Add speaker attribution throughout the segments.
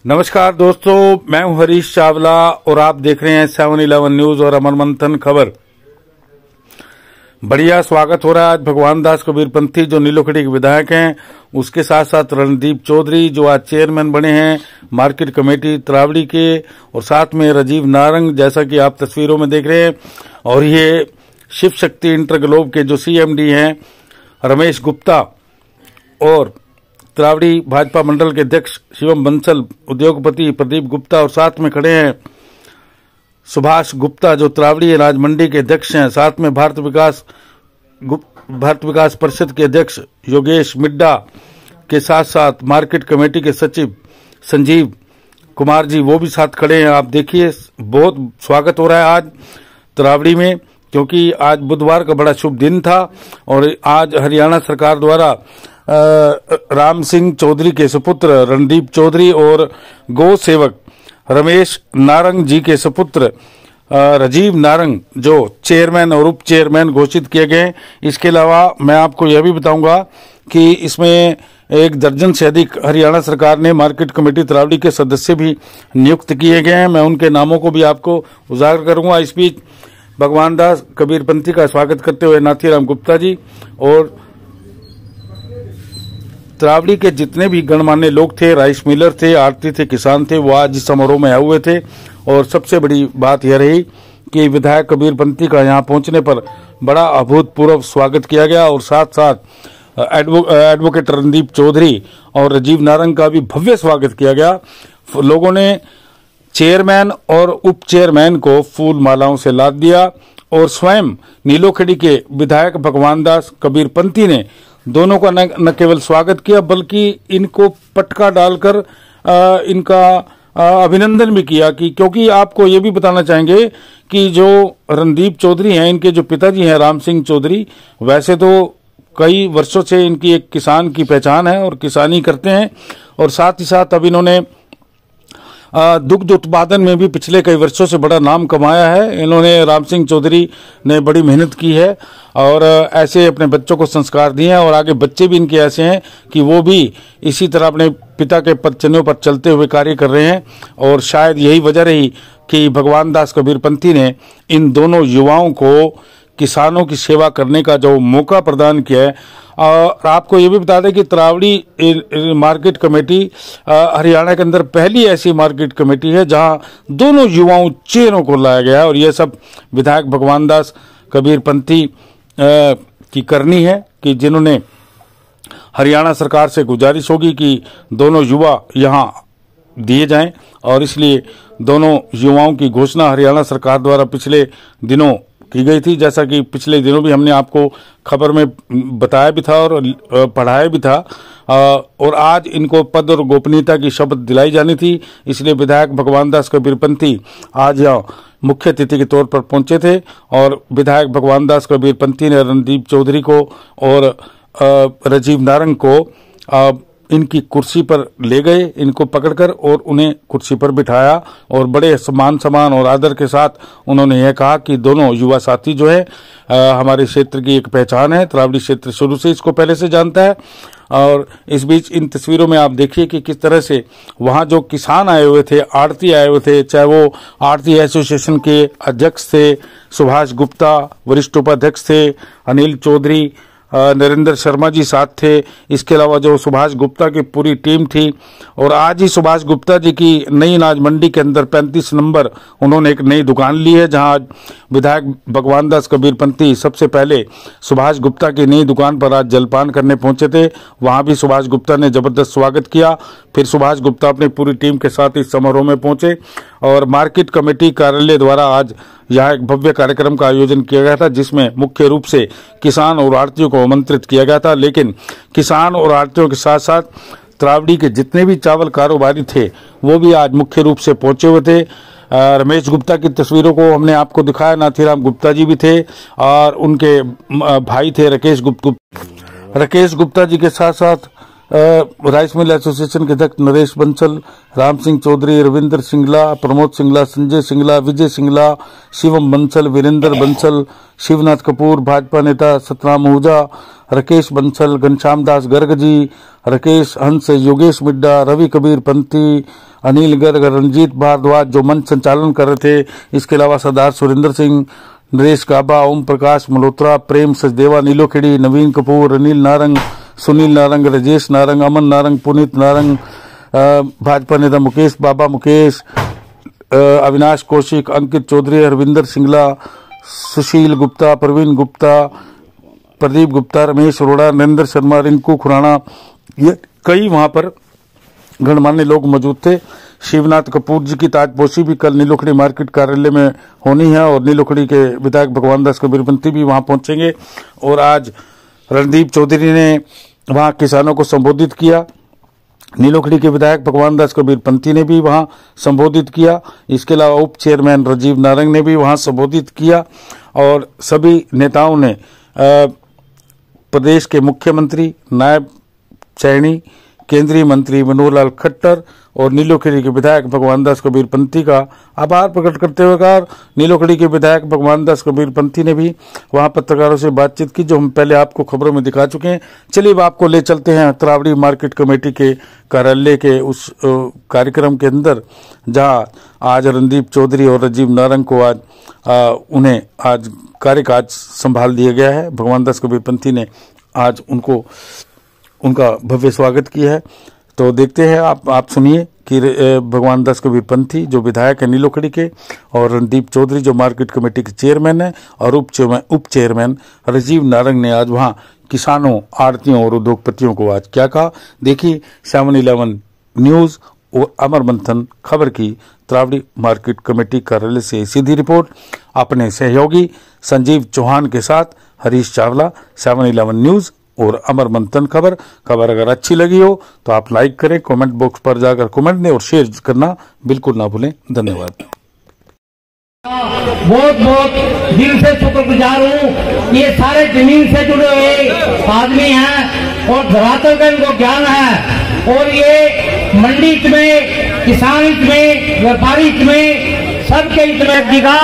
Speaker 1: नमस्कार दोस्तों, मैं हूं हरीश चावला और आप देख रहे हैं 7-11 न्यूज और अमर मंथन खबर। बढ़िया स्वागत हो रहा है आज भगवान दास कबीरपंथी जो नीलोखेड़ी के विधायक हैं, उसके साथ साथ रणदीप चौधरी जो आज चेयरमैन बने हैं मार्केट कमेटी त्रावड़ी के, और साथ में राजीव नारंग जैसा कि आप तस्वीरों में देख रहे हैं, और ये शिव शक्ति इंटरग्लोब के जो सीएमडी हैं रमेश गुप्ता, और त्रावड़ी भाजपा मंडल के अध्यक्ष शिवम बंसल, उद्योगपति प्रदीप गुप्ता, और साथ में खड़े हैं सुभाष गुप्ता जो त्रावड़ी अनाज मंडी के अध्यक्ष हैं। साथ में भारत विकास परिषद के अध्यक्ष योगेश मिड्डा के साथ साथ मार्केट कमेटी के सचिव संजीव कुमार जी वो भी साथ खड़े हैं। आप देखिए बहुत स्वागत हो रहा है आज त्रावड़ी में, क्योंकि आज बुधवार का बड़ा शुभ दिन था और आज हरियाणा सरकार द्वारा राम सिंह चौधरी के सुपुत्र रणदीप चौधरी और गौ सेवक रमेश नारंग जी के सुपुत्र राजीव नारंग जो चेयरमैन और उप चेयरमैन घोषित किए गए। इसके अलावा मैं आपको यह भी बताऊंगा कि इसमें 1 दर्जन से अधिक हरियाणा सरकार ने मार्केट कमेटी त्रावड़ी के सदस्य भी नियुक्त किए गए हैं। मैं उनके नामों को भी आपको उजागर करूंगा। इस बीच भगवान दास कबीरपंथी का स्वागत करते हुए नाथीराम गुप्ता जी और त्रावड़ी के जितने भी गणमान्य लोग थे, राइस मिलर थे, आड़ती थे, किसान थे, वो आज इस समारोह में आए हुए थे। और सबसे बड़ी बात यह रही कि विधायक कबीरपंथी का यहाँ पहुंचने पर बड़ा अभूतपूर्व स्वागत किया गया, और साथ साथ एडवोकेट रणदीप चौधरी और राजीव नारंग का भी भव्य स्वागत किया गया। लोगों ने चेयरमैन और उप चेयरमैन को फूल मालाओं से लाद दिया, और स्वयं नीलोखेड़ी के विधायक भगवान दास कबीरपंथी ने दोनों का न केवल स्वागत किया बल्कि इनको पटका डालकर इनका अभिनंदन भी किया। कि क्योंकि आपको ये भी बताना चाहेंगे कि जो रणदीप चौधरी हैं, इनके जो पिताजी हैं राम सिंह चौधरी, वैसे तो कई वर्षों से इनकी एक किसान की पहचान है और किसानी करते हैं, और साथ ही साथ अब इन्होंने दुग्ध उत्पादन में भी पिछले कई वर्षों से बड़ा नाम कमाया है। इन्होंने राम सिंह चौधरी ने बड़ी मेहनत की है और ऐसे अपने बच्चों को संस्कार दिए हैं, और आगे बच्चे भी इनके ऐसे हैं कि वो भी इसी तरह अपने पिता के पद चिन्हों पर चलते हुए कार्य कर रहे हैं। और शायद यही वजह रही कि भगवान दास कबीरपंथी ने इन दोनों युवाओं को किसानों की सेवा करने का जो मौका प्रदान किया है। और आपको ये भी बता दें कि त्रावड़ी मार्केट कमेटी हरियाणा के अंदर पहली ऐसी मार्केट कमेटी है जहां दोनों युवाओं चेयरों को लाया गया है, और यह सब विधायक भगवान दास कबीरपंथी की करनी है कि जिन्होंने हरियाणा सरकार से गुजारिश होगी कि दोनों युवा यहाँ दिए जाएं, और इसलिए दोनों युवाओं की घोषणा हरियाणा सरकार द्वारा पिछले दिनों की गई थी, जैसा कि पिछले दिनों भी हमने आपको खबर में बताया भी था और पढ़ाया भी था। और आज इनको पद और गोपनीयता की शपथ दिलाई जानी थी, इसलिए विधायक भगवान दास कबीरपंथी आज यहाँ मुख्य अतिथि के तौर पर पहुंचे थे। और विधायक भगवान दास कबीरपंथी ने रणदीप चौधरी को और राजीव नारंग को इनकी कुर्सी पर ले गए, इनको पकड़कर, और उन्हें कुर्सी पर बिठाया, और बड़े सम्मान और आदर के साथ उन्होंने यह कहा कि दोनों युवा साथी जो है हमारे क्षेत्र की एक पहचान है। त्रावड़ी क्षेत्र शुरू से इसको पहले से जानता है। और इस बीच इन तस्वीरों में आप देखिए कि किस तरह से वहां जो किसान आए हुए थे, आड़ती आए हुए थे, चाहे वो आड़ती एसोसिएशन के अध्यक्ष थे सुभाष गुप्ता, वरिष्ठ उपाध्यक्ष थे अनिल चौधरी, नरेंद्र शर्मा जी साथ थे। इसके अलावा जो सुभाष गुप्ता की पूरी टीम थी, और आज ही सुभाष गुप्ता जी की नई अनाज मंडी के अंदर 35 नंबर उन्होंने एक नई दुकान ली है, जहां विधायक भगवान दास कबीरपंथी सबसे पहले सुभाष गुप्ता की नई दुकान पर आज जलपान करने पहुंचे थे। वहां भी सुभाष गुप्ता ने जबरदस्त स्वागत किया। फिर सुभाष गुप्ता अपनी पूरी टीम के साथ इस समारोह में पहुंचे, और मार्केट कमेटी कार्यालय द्वारा आज यहाँ एक भव्य कार्यक्रम का आयोजन किया गया था, जिसमें मुख्य रूप से किसान और आड़तियों को आमंत्रित किया गया था। लेकिन किसान और आड़तियों के साथ साथ त्रावड़ी के जितने भी चावल कारोबारी थे वो भी आज मुख्य रूप से पहुंचे हुए थे। रमेश गुप्ता की तस्वीरों को हमने आपको दिखाया, नाथीराम गुप्ता जी भी थे, और उनके भाई थे राकेश गुप्ता जी के साथ साथ राइस मिल एसोसिएशन के अध्यक्ष नरेश बंसल, राम सिंह चौधरी, रविंद्र सिंगला, प्रमोद सिंगला, संजय सिंगला, विजय सिंगला, शिवम बंसल, वीरेंद्र बंसल, शिवनाथ कपूर, भाजपा नेता सतराम आहूजा, राकेश बंसल, घनश्याम दास गर्ग जी, राकेश हंस, योगेश मिड्डा, रवि कबीरपंथी, अनिल गर्ग, रंजीत भारद्वाज जो मंच संचालन कर रहे थे। इसके अलावा सरदार सुरेंद्र सिंह, नरेश गाबा, ओम प्रकाश मल्होत्रा, प्रेम सचदेवा, नीलो खेड़ी, नवीन कपूर, अनिल नारंग, सुनील नारंग, राजेश नारंग, अमन नारंग, पुनीत नारंग, भाजपा नेता मुकेश बाबा मुकेश, अविनाश कौशिक, अंकित चौधरी, हरविंदर सिंगला, सुशील गुप्ता, प्रवीण गुप्ता, प्रदीप गुप्ता, रमेश अरोड़ा, नरेंद्र शर्मा, रिंकू खुराना, ये कई वहां पर गणमान्य लोग मौजूद थे। शिवनाथ कपूर जी की ताजपोशी भी कल नीलोखड़ी मार्केट कार्यालय में होनी है और नीलोखड़ी के विधायक भगवान दास कबीरपंथी भी वहां पहुंचेंगे। और आज रणदीप चौधरी ने वहां किसानों को संबोधित किया। नीलोखड़ी के विधायक भगवान दास कबीरपंथी ने भी वहां संबोधित किया। इसके अलावा उप चेयरमैन राजीव नारंग ने भी वहां संबोधित किया और सभी नेताओं ने प्रदेश के मुख्यमंत्री, नायब सैनी, केंद्रीय मंत्री मनोहर लाल खट्टर और नीलोखड़ी के विधायक भगवान दास कबीरपंथी का आभार प्रकट करते हुए कहा। नीलोखड़ी के विधायक भगवान दास कबीरपंथी ने भी वहां पत्रकारों से बातचीत की, जो हम पहले आपको खबरों में दिखा चुके हैं। चलिए अब आपको ले चलते हैं तरावड़ी मार्केट कमेटी के कार्यालय के उस कार्यक्रम के अंदर, जहां आज रणदीप चौधरी और राजीव नारंग को आज उन्हें आज कार्यकाज संभाल दिया गया है। भगवान दास कबीरपंथी ने आज उनका भव्य स्वागत किया है। तो देखते हैं, आप सुनिए कि भगवान दास कबीरपंथी जो विधायक है नीलोखड़ी के, और रणदीप चौधरी जो मार्केट कमेटी के चेयरमैन है, और उप चेयरमैन राजीव नारंग ने आज वहां किसानों, आड़तियों और उद्योगपतियों को आज क्या कहा। देखिए 7/11 न्यूज और अमर मंथन खबर की तरावड़ी मार्केट कमेटी कार्यालय से सीधी रिपोर्ट अपने सहयोगी संजीव चौहान के साथ हरीश चावला, 7/11 न्यूज और अमर मंथन खबर अगर अच्छी लगी हो तो आप लाइक करें, कमेंट बॉक्स पर जाकर कमेंट दें और शेयर करना बिल्कुल ना भूलें। धन्यवाद।
Speaker 2: बहुत बहुत दिल से शुक्रगुजार हूँ। ये सारे जमीन से जुड़े हुए आदमी हैं और धरातल का इनको ज्ञान है, और ये मंडी हित में, किसान हित में, व्यापारी हित में, सबके हित में जी का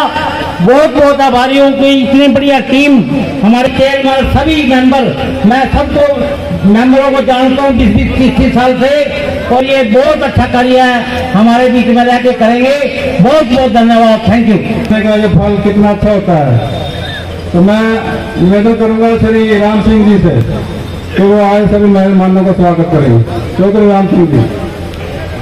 Speaker 2: बहुत बहुत आभारी हूँ कि इतनी बढ़िया टीम, हमारे चेयरमैन, सभी मेंबर, मैं सबको मेंबरों को जानता हूँ 20-30 साल से, और ये बहुत अच्छा कार्य है, हमारे बीच में रह के करेंगे। बहुत बहुत धन्यवाद, थैंक यू।
Speaker 3: ये फल कितना अच्छा होता है। तो मैं निवेदन करूंगा श्री राम सिंह जी से कि वो आए सभी मेहमानों का स्वागत करेंगे। चौधरी राम सिंह जी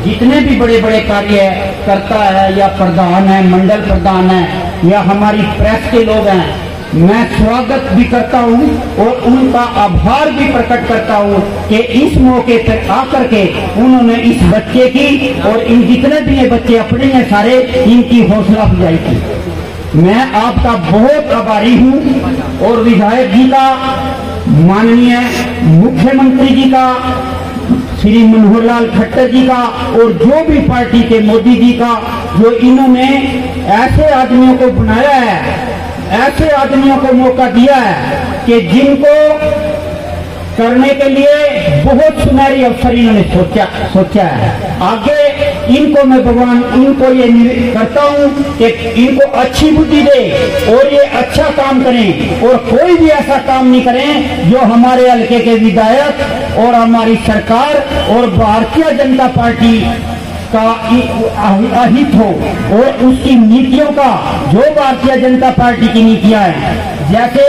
Speaker 2: जितने भी बड़े बड़े कार्य करता है, या प्रधान है, मंडल प्रधान है, या हमारी प्रेस के लोग हैं, मैं स्वागत भी करता हूं और उनका आभार भी प्रकट करता हूं कि इस मौके पर आकर के उन्होंने इस बच्चे की और इन जितने भी ये बच्चे अपने हैं सारे, इनकी हौसला अफजाई की। मैं आपका बहुत आभारी हूं और विधायक जी का, माननीय मुख्यमंत्री जी का, श्री मनोहर लाल खट्टर जी का, और जो भी पार्टी के मोदी जी का, जो इन्होंने ऐसे आदमियों को बनाया है, ऐसे आदमियों को मौका दिया है कि जिनको करने के लिए बहुत सुनहरी अवसर इन्होंने सोचा है। आगे इनको मैं भगवान, इनको ये करता हूं कि इनको अच्छी बुद्धि दे और ये अच्छा काम करें, और कोई भी ऐसा काम नहीं करें जो हमारे हल्के के विधायक और हमारी सरकार और भारतीय जनता पार्टी का अहित हो, और उसकी नीतियों का, जो भारतीय जनता पार्टी की नीतियां हैं, जैसे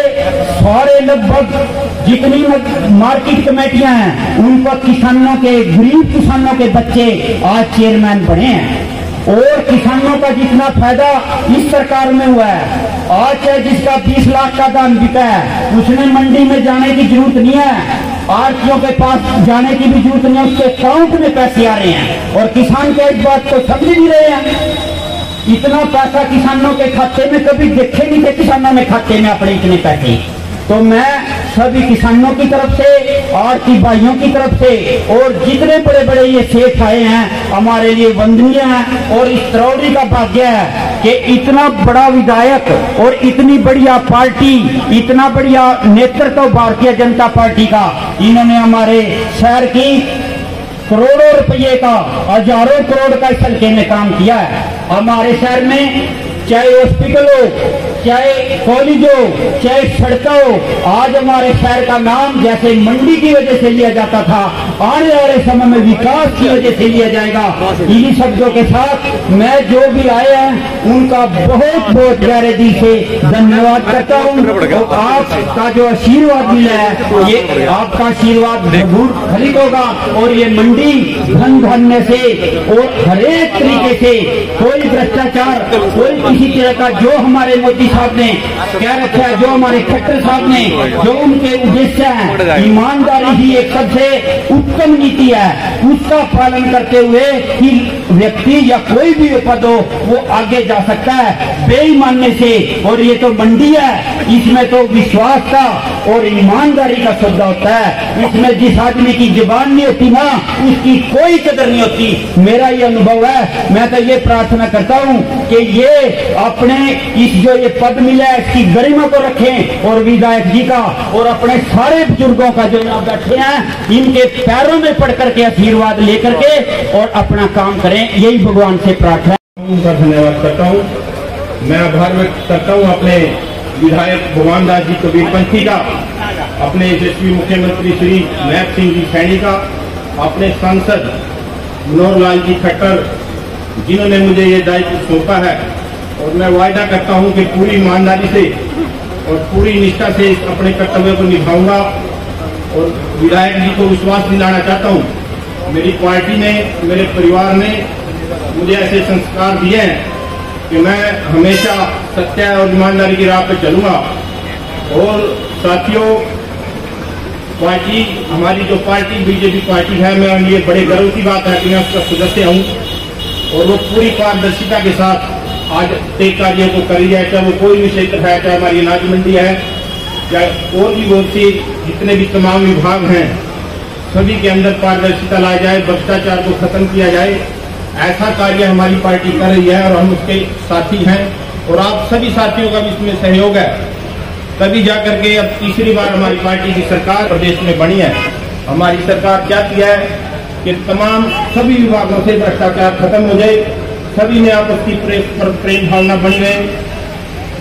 Speaker 2: सारे लगभग जितनी मार्केट कमेटियां हैं, उन पर किसानों के, गरीब किसानों के बच्चे आज चेयरमैन बने हैं, और किसानों का जितना फायदा इस सरकार में हुआ है, आज चाहे जिसका 20 लाख का धान बिका है, उसने मंडी में जाने की जरूरत नहीं है, आरटीओ के पास जाने की भी जरूरत नहीं है, उसके अकाउंट में पैसे आ रहे हैं, और किसान के इस बात को समझ नहीं रहे हैं। इतना पैसा किसानों के खाते में कभी देखे नहीं थे, किसानों ने खाते में अपने इतने पैसे। तो मैं सभी किसानों की तरफ से, आरती भाइयों की तरफ से, और जितने बड़े बड़े ये सेठ आए हैं, हमारे लिए वंदनीय है, और इस तरावड़ी का भाग्य है कि इतना बड़ा विधायक और इतनी बढ़िया पार्टी, इतना बढ़िया नेतृत्व भारतीय जनता पार्टी का, इन्होंने हमारे शहर की करोड़ों रुपये का, हजारों करोड़ का इस हल्के में काम किया है। हमारे शहर में चाहे हॉस्पिटल हो, चाहे कॉलेजों, चाहे सड़कों, आज हमारे शहर का नाम जैसे मंडी की वजह से लिया जाता था, आने वाले समय में विकास की वजह से लिया जाएगा। इन्हीं शब्दों के साथ मैं जो भी आए हैं उनका बहुत बहुत गहरे दिल से धन्यवाद करता हूँ। तो आपका जो आशीर्वाद मिला है, ये आपका आशीर्वाद जरूर फलित होगा और ये मंडी धन धन्य से और हरेक तरीके से कोई भ्रष्टाचार, कोई किसी तरह का जो हमारे मोदी साहब ने कह रखा है, जो हमारे खट्टर साहब ने जो उनके उद्देश्य है, ईमानदारी ही एक सबसे उत्तम नीति है, उसका पालन करते हुए कि व्यक्ति या कोई भी पद हो वो आगे जा सकता है। बेईमानने से, और ये तो मंडी है, इसमें तो विश्वास का और ईमानदारी का सौदा होता है। इसमें जिस आदमी की जुबान नहीं होती ना, उसकी कोई कदर नहीं होती। मेरा ये अनुभव है। मैं तो ये प्रार्थना करता हूँ कि ये अपने इस जो ये पद मिला है इसकी गरिमा को रखें, और विधायक जी का और अपने सारे बुजुर्गों का जो यहाँ बैठे हैं इनके पैरों में पड़ करके आशीर्वाद लेकर के और अपना काम करें, यही भगवान से प्रार्थना।
Speaker 4: उनका धन्यवाद करता हूँ। मैं आभार व्यक्त करता हूँ अपने विधायक भगवान दास जी कबीरपंथी का, अपने यशस्वी मुख्यमंत्री श्री महब सिंह जी सैनी का, अपने सांसद मनोहर लाल जी खट्टर जिन्होंने मुझे ये दायित्व सौंपा है। और मैं वायदा करता हूँ कि पूरी ईमानदारी से और पूरी निष्ठा से इस अपने कर्तव्य को निभाऊंगा। और विधायक जी को विश्वास दिलाना चाहता हूँ, मेरी पार्टी ने, मेरे परिवार ने मुझे ऐसे संस्कार दिए हैं कि मैं हमेशा सत्य और ईमानदारी की राह पर चलूंगा। और साथियों, पार्टी, हमारी जो पार्टी बीजेपी पार्टी है, मैं ये बड़े गर्व की बात है कि मैं उसका सदस्य हूँ और वो पूरी पारदर्शिता के साथ आज तय कार्यों को करी जाए, चाहे वो कोई भी क्षेत्र है, चाहे हमारी अनाज मंडी है, चाहे और भी बहुत सी जितने भी तमाम विभाग हैं, सभी के अंदर पारदर्शिता लाया जाए, भ्रष्टाचार को खत्म किया जाए। ऐसा कार्य हमारी पार्टी कर रही है और हम उसके साथी हैं और आप सभी साथियों का भी इसमें सहयोग है। तभी जाकर के अब तीसरी बार हमारी पार्टी की सरकार प्रदेश में बनी है। हमारी सरकार चाहती है कि तमाम सभी विभागों से भ्रष्टाचार खत्म हो जाए, सभी में आपस की प्रेम भावना बनी रहे,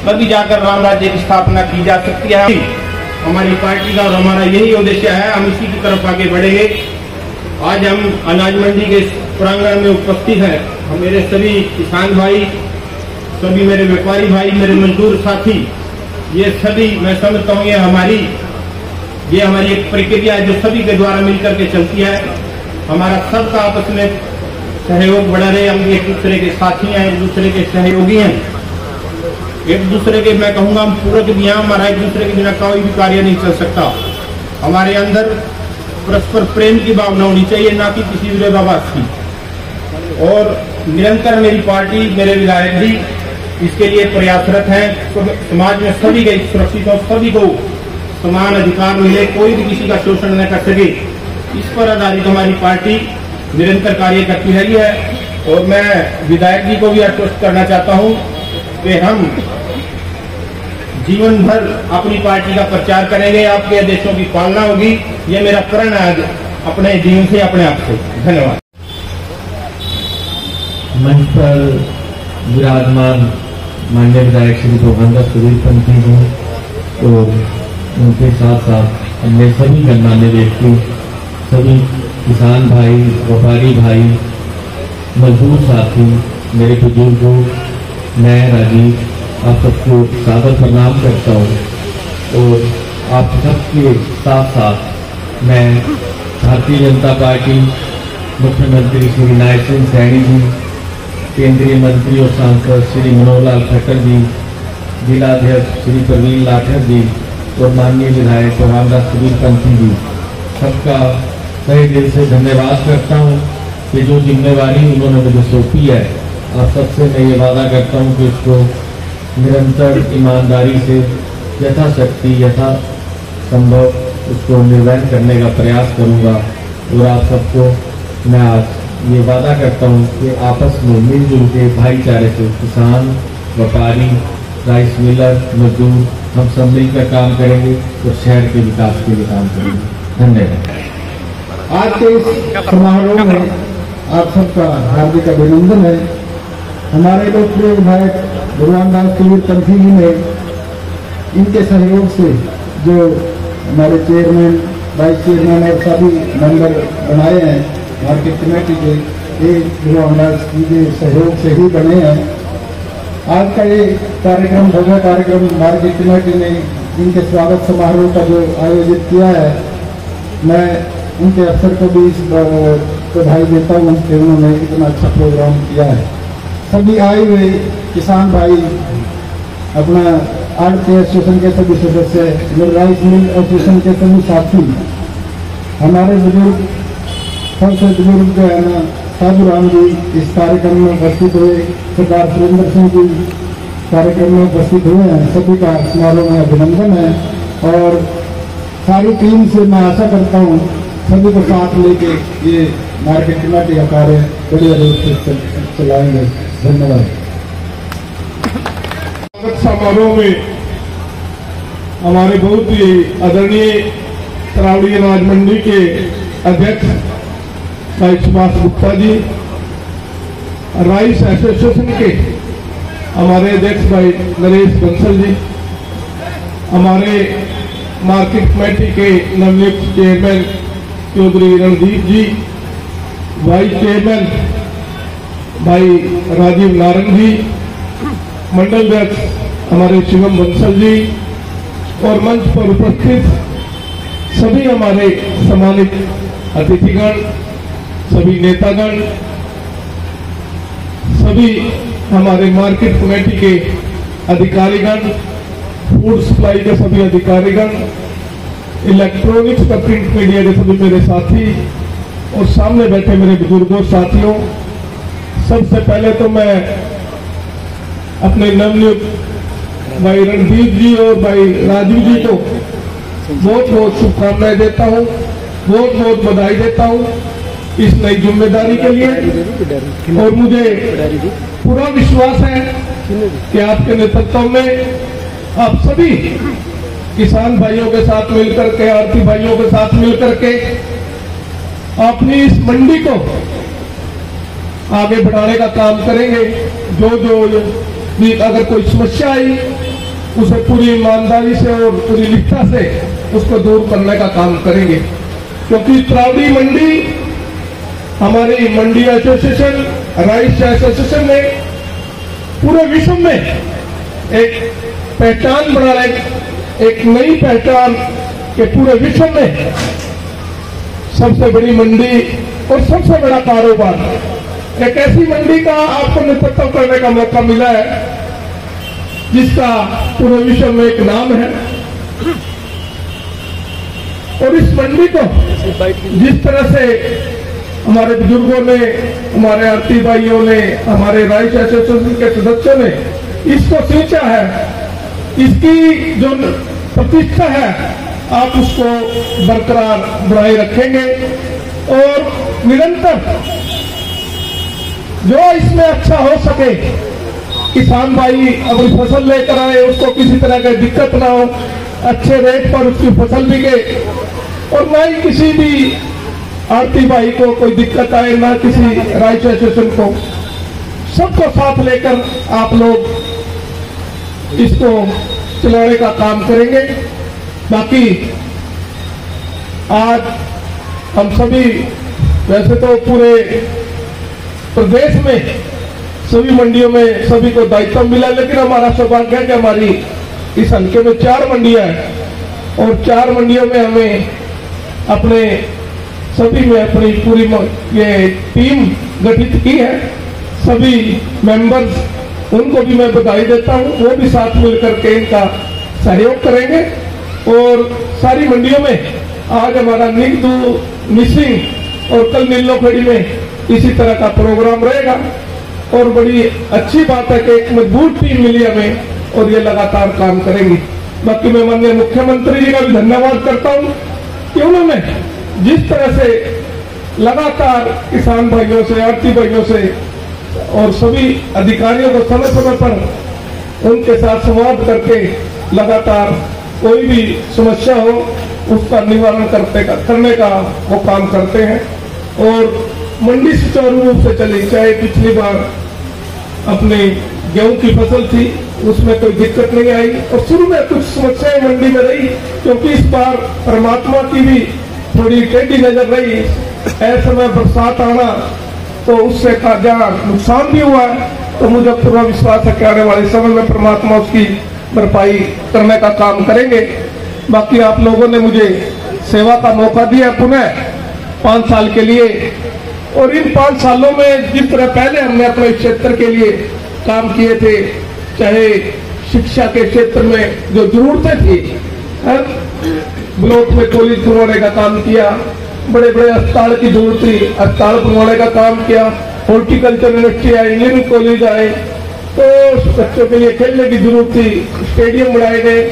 Speaker 4: तभी जाकर राम राज्य की स्थापना की जा सकती है। हमारी पार्टी का और हमारा यही उद्देश्य है, हम इसी की तरफ आगे बढ़ेंगे। आज हम अनाज मंडी के प्रांगण में उपस्थित हैं। हम मेरे सभी किसान भाई, सभी मेरे व्यापारी भाई, मेरे मजदूर साथी, ये सभी मैं समझता हूँ ये हमारी एक प्रक्रिया है जो सभी के द्वारा मिलकर के चलती है। हमारा सबका आपस में सहयोग बढ़ा रहे, हम एक दूसरे के साथी हैं, एक दूसरे के सहयोगी हैं, एक दूसरे के, मैं कहूँगा हम पूरक भी हैं। हमारा एक दूसरे के बिना कोई भी कार्य नहीं चल सकता। हमारे अंदर परस्पर प्रेम की भावना होनी चाहिए, ना कि किसी विरोधाभास की। और निरंतर मेरी पार्टी, मेरे विधायक जी इसके लिए प्रयासरत हैं। समाज में सभी के सुरक्षित हो, सभी को समान अधिकार मिले, कोई भी किसी का शोषण न कर सके, इस पर आधारित हमारी पार्टी निरंतर कार्य करती रही है। और मैं विधायक जी को भी आश्वस्त करना चाहता हूं कि हम जीवन भर अपनी पार्टी का प्रचार करेंगे, आपके आदेशों की पालना होगी। ये मेरा प्रण है अपने जीवन से, अपने आप से। धन्यवाद।
Speaker 5: मंच पर विराजमान माननीय विधायक श्री भगवान दास कबीरपंथी जी और उनके साथ साथ अन्य सभी गणमान्य व्यक्ति, सभी किसान भाई, व्यापारी भाई, मजदूर साथी, मेरे बुजुर्गों, मैं राजीव, आप सबको सादर प्रणाम करता हूँ। और आप सबके साथ साथ मैं भारतीय जनता पार्टी, मुख्यमंत्री श्री नायब सिंह सैनी जी, केंद्रीय मंत्री और सांसद श्री मनोहर लाल खट्टर जी, जिलाध्यक्ष श्री प्रवीण लाठर जी और माननीय विधायक भगवान दास कबीरपंथी जी, सबका तहे दिल से धन्यवाद करता हूँ कि जो जिम्मेवारी उन्होंने मुझे सौंपी है, आप सबसे मैं ये वादा करता हूँ कि इसको निरंतर ईमानदारी से यथाशक्ति यथा संभव उसको निर्वहन करने का प्रयास करूँगा। और आप सबको मैं आज ये वादा करता हूँ कि आपस में मिलजुल के भाईचारे से किसान, व्यापारी, राइस मिलर, मजदूर, हम सब मिलकर काम करेंगे और शहर के विकास के लिए काम करेंगे। धन्यवाद।
Speaker 3: आज के इस समारोह में आप सबका हार्दिक अभिनंदन है। हमारे लोकप्रिय विधायक भगवान दास कबीर पंथी जी ने इनके सहयोग से जो हमारे चेयरमैन, वाइस चेयरमैन और सभी मेंबर बनाए हैं मार्केट कमेटी के, ये भगवान दास जी के सहयोग से ही बने हैं। आज का ये कार्यक्रम, भव्य कार्यक्रम मार्केट कमेटी ने इनके स्वागत समारोह का जो आयोजित किया है, मैं उनके अफसर को भी इस बधाई देता हूँ कि उन्होंने इतना अच्छा प्रोग्राम किया है। सभी आए हुए किसान भाई, अपना आड़ती एसोसिएशन के सभी सदस्य, राइस मिल एसोसिएशन के सभी साथी, हमारे बुजुर्ग, सबसे बुजुर्ग जो है ना साधु राम जी इस कार्यक्रम में उपस्थित हुए, सरदार सुरेंद्र सिंह जी कार्यक्रम में उपस्थित हुए हैं, सभी का समारोह में अभिनंदन है। और सारी टीम से मैं आशा करता हूँ सभी को साथ लेके ये मार्केट कमेटी का कार्य बढ़िया रूप से चलाएंगे। धन्यवाद।
Speaker 6: स्वागत समारोह में हमारे बहुत ही आदरणीय तरावड़ी अनाज मंडी के अध्यक्ष भाई सुभाष गुप्ता जी, राइस एसोसिएशन के हमारे अध्यक्ष भाई नरेश बंसल जी, हमारे मार्केट कमेटी के नवनियुक्त चेयरमैन चौधरी रणदीप जी, वाइस चेयरमैन भाई राजीव नारंग जी, मंडल अध्यक्ष हमारे शिवम बंसल जी और मंच पर उपस्थित सभी हमारे सम्मानित अतिथिगण, सभी नेतागण, सभी हमारे मार्केट कमेटी के अधिकारीगण, फूड सप्लाई के सभी अधिकारीगण, इलेक्ट्रॉनिक्स का प्रिंट मीडिया के सभी मेरे साथी और सामने बैठे मेरे बुजुर्गों साथियों, सबसे पहले तो मैं अपने नवनियुक्त भाई रणदीप जी और भाई राजीव जी को बहुत बहुत शुभकामनाएं देता हूँ, बहुत बहुत बधाई देता हूँ इस नई जिम्मेदारी के लिए। और मुझे पूरा विश्वास है कि आपके नेतृत्व में आप सभी किसान भाइयों के साथ मिलकर के, आड़ती भाइयों के साथ मिलकर के अपनी इस मंडी को आगे बढ़ाने का काम करेंगे। जो भी अगर कोई समस्या आई उसे पूरी ईमानदारी से और पूरी निष्ठा से उसको दूर करने का काम करेंगे, क्योंकि तरावड़ी मंडी हमारी मंडी एसोसिएशन, राइस एसोसिएशन ने पूरे विश्व में एक पहचान बनाने, एक नई पहचान के पूरे विश्व में सबसे बड़ी मंडी और सबसे बड़ा कारोबार, एक ऐसी मंडी का आपको नेतृत्व करने का मौका मिला है जिसका पूरे विश्व में एक नाम है। और इस मंडी को जिस तरह से हमारे बुजुर्गों ने, हमारे आड़ती भाइयों ने, हमारे राइस एसोसिएशन के सदस्यों ने इसको सींचा है, इसकी जो प्रतिष्ठा है आप उसको बरकरार बनाए रखेंगे और निरंतर जो इसमें अच्छा हो सके, किसान भाई अपनी फसल लेकर आए, उसको किसी तरह की दिक्कत ना हो, अच्छे रेट पर उसकी फसल बिके और ना ही किसी भी आड़ती भाई को कोई दिक्कत आए, ना किसी राइस एसोसिएशन को, सबको साथ लेकर आप लोग इसको चलाने का काम करेंगे। बाकी आज हम सभी, वैसे तो पूरे प्रदेश में सभी मंडियों में सभी को दायित्व मिला, लेकिन हमारा सौभाग्य है कि हमारी इस हल्के में 4 मंडियां हैं और 4 मंडियों में हमें अपने सभी में अपनी पूरी ये टीम गठित की है। सभी मेंबर्स, उनको भी मैं बधाई देता हूं, वो भी साथ मिलकर के इनका सहयोग करेंगे। और सारी मंडियों में आज हमारा निगदू, मिसिंग और कल नीलोखेड़ी में इसी तरह का प्रोग्राम रहेगा और बड़ी अच्छी बात है कि एक मजबूत टीम मिली हमें और ये लगातार काम करेंगी। बाकी मैं माननीय मुख्यमंत्री जी का भी धन्यवाद करता हूं कि उन्होंने जिस तरह से लगातार किसान भाइयों से, आड़ती भाइयों से और सभी अधिकारियों को समय समय पर उनके साथ संवाद करके लगातार कोई भी समस्या हो उसका निवारण करने का वो काम करते हैं और मंडी सुचारू रूप से चली। चाहे पिछली बार अपने गेहूं की फसल थी, उसमें कोई दिक्कत नहीं आई। और शुरू में कुछ समस्याएं मंडी में रही, क्योंकि इस बार परमात्मा की भी थोड़ी टेढ़ी नजर रही। ऐसे समय बरसात आना तो उससे जहाँ नुकसान भी हुआ है, तो मुझे पूरा विश्वास है कि आने वाले समय में परमात्मा उसकी भरपाई करने का काम करेंगे। बाकी आप लोगों ने मुझे सेवा का मौका दिया पुनः 5 साल के लिए, और इन 5 सालों में जिस तरह पहले हमने अपने क्षेत्र के लिए काम किए थे, चाहे शिक्षा के क्षेत्र में जो जरूरतें थी, ब्लॉक में कॉलेज बनवाने का काम किया, बड़े बड़े अस्पताल की जरूरत थी, अस्पताल बनवाने का काम किया, horticulture university I, engineering college आए, तो बच्चों के लिए खेलने की जरूरत थी, स्टेडियम बनाए गए।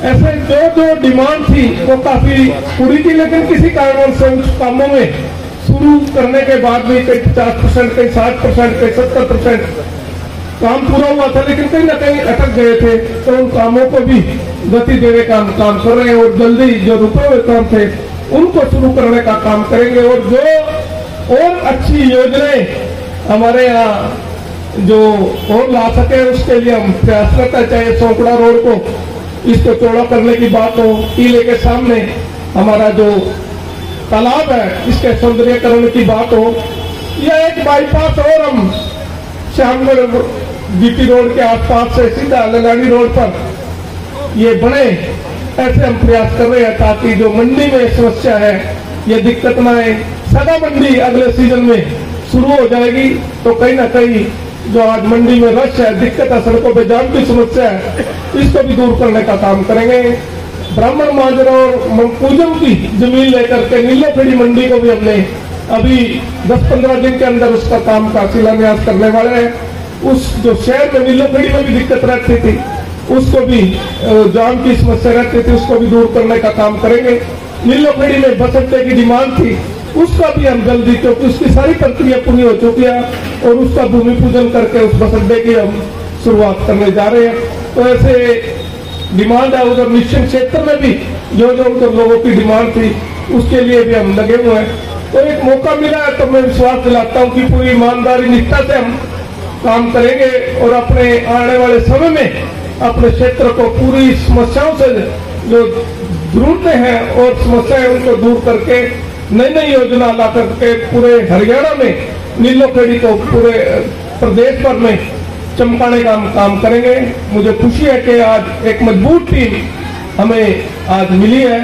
Speaker 6: ऐसे जो डिमांड थी वो काफी पूरी थी, लेकिन किसी कारण से उस कामों में शुरू करने के बाद भी कई 50%, कई 60%, कई 70% काम पूरा हुआ था, लेकिन कहीं ना कहीं अटक गए थे। तो उन कामों को भी गति देने का काम कर रहे हैं, और जल्दी जो रुके हुए काम थे उनको शुरू करने का काम करेंगे। और जो और अच्छी योजनाएं हमारे यहाँ जो और ला सके, उसके लिए हम प्रयासरत है। चाहे सोंकड़ा रोड को इसको चौड़ा करने की बात हो, किले के सामने हमारा जो तालाब है इसके सौंदर्यकरण की बात हो, या एक बाईपास और हम श्यामगढ़ बीटी रोड के आसपास से सीधा लंगाड़ी रोड पर ये बने, ऐसे हम प्रयास कर रहे हैं ताकि जो मंडी में समस्या है ये दिक्कत ना आए। सदा मंडी अगले सीजन में शुरू हो जाएगी, तो कहीं ना कहीं जो आज मंडी में रश है, दिक्कत है, सड़कों पे जाम की समस्या है, इसको भी दूर करने का काम करेंगे। ब्राह्मण माजरा और पूजन की जमीन लेकर के नीलोखेड़ी मंडी को भी हमने अभी 10-15 दिन के अंदर उसका काम का शिलान्यास करने वाले हैं। उस जो शहर में नीलोखेड़ी में भी दिक्कत रहती थी, उसको भी जाम की समस्या रहती थी, उसको भी दूर करने का काम करेंगे। नीलोखेड़ी में बस अड्डे की डिमांड थी, उसका भी हम जल्दी, क्योंकि उसकी सारी प्रक्रिया पूरी हो चुकी है, और उसका भूमि पूजन करके उस बस अड्डे की हम शुरुआत करने जा रहे हैं। तो ऐसे डिमांड है उधर निश्चित क्षेत्र में भी, जो उधर लोगों की डिमांड थी उसके लिए भी हम लगे हुए हैं। तो एक मौका मिला है, तो मैं विश्वास दिलाता हूँ कि पूरी ईमानदारी निष्ठा से हम काम करेंगे, और अपने आने वाले समय में अपने क्षेत्र को पूरी समस्याओं से जो जरूरतें हैं और समस्याएं उनको दूर करके नई योजना ला करके पूरे हरियाणा में नीलोखेड़ी को पूरे प्रदेश भर में चमकाने का काम करेंगे। मुझे खुशी है कि आज एक मजबूत टीम हमें आज मिली है,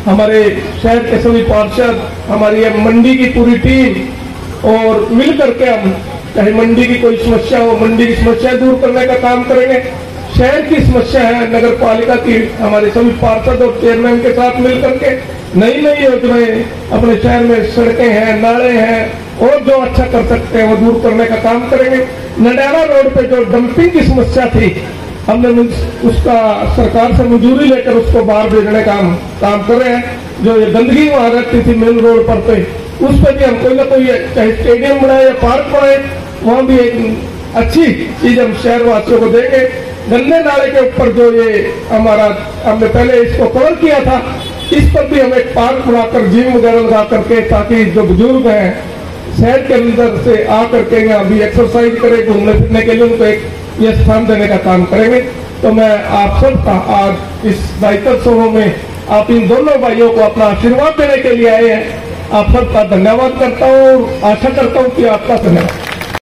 Speaker 6: हमारे शहर के सभी पार्षद, हमारी मंडी की पूरी टीम, और मिल करके हम चाहे मंडी की कोई समस्या हो, मंडी की समस्या दूर करने का काम करेंगे। शहर की समस्या है नगर पालिका की, हमारे सभी पार्षद और चेयरमैन के साथ मिल करके नई योजनाएं अपने शहर में, सड़कें हैं, नाले हैं, और जो अच्छा कर सकते हैं वो दूर करने का काम करेंगे। नडारा रोड पे जो डंपिंग की समस्या थी, हमने उसका सरकार से मंजूरी लेकर उसको बाहर भेजने का काम कर रहे हैं। जो ये गंदगी वहां रहती थी मेन रोड पर पे, उस पर भी हम कोई ना कोई, चाहे स्टेडियम बनाए या पार्क बनाए, वहां भी एक अच्छी चीज हम शहर वासियों को देंगे। गंदे नाले के ऊपर जो ये हमारा, हमने पहले इसको कवर किया था, इस पर भी हम एक पार्क बनाकर जिम वगैरह लगा करके, ताकि जो बुजुर्ग हैं शहर के अंदर से आकर के यहाँ भी एक्सरसाइज करें, घूमने फिरने के लिए उनको एक ये स्थान देने का काम करेंगे। तो मैं आप सबका आज इस दायित्व में आप इन दोनों भाइयों को अपना आशीर्वाद देने के लिए आए हैं, आप सबका धन्यवाद करता हूँ और आशा करता हूँ कि आपका धन्यवाद।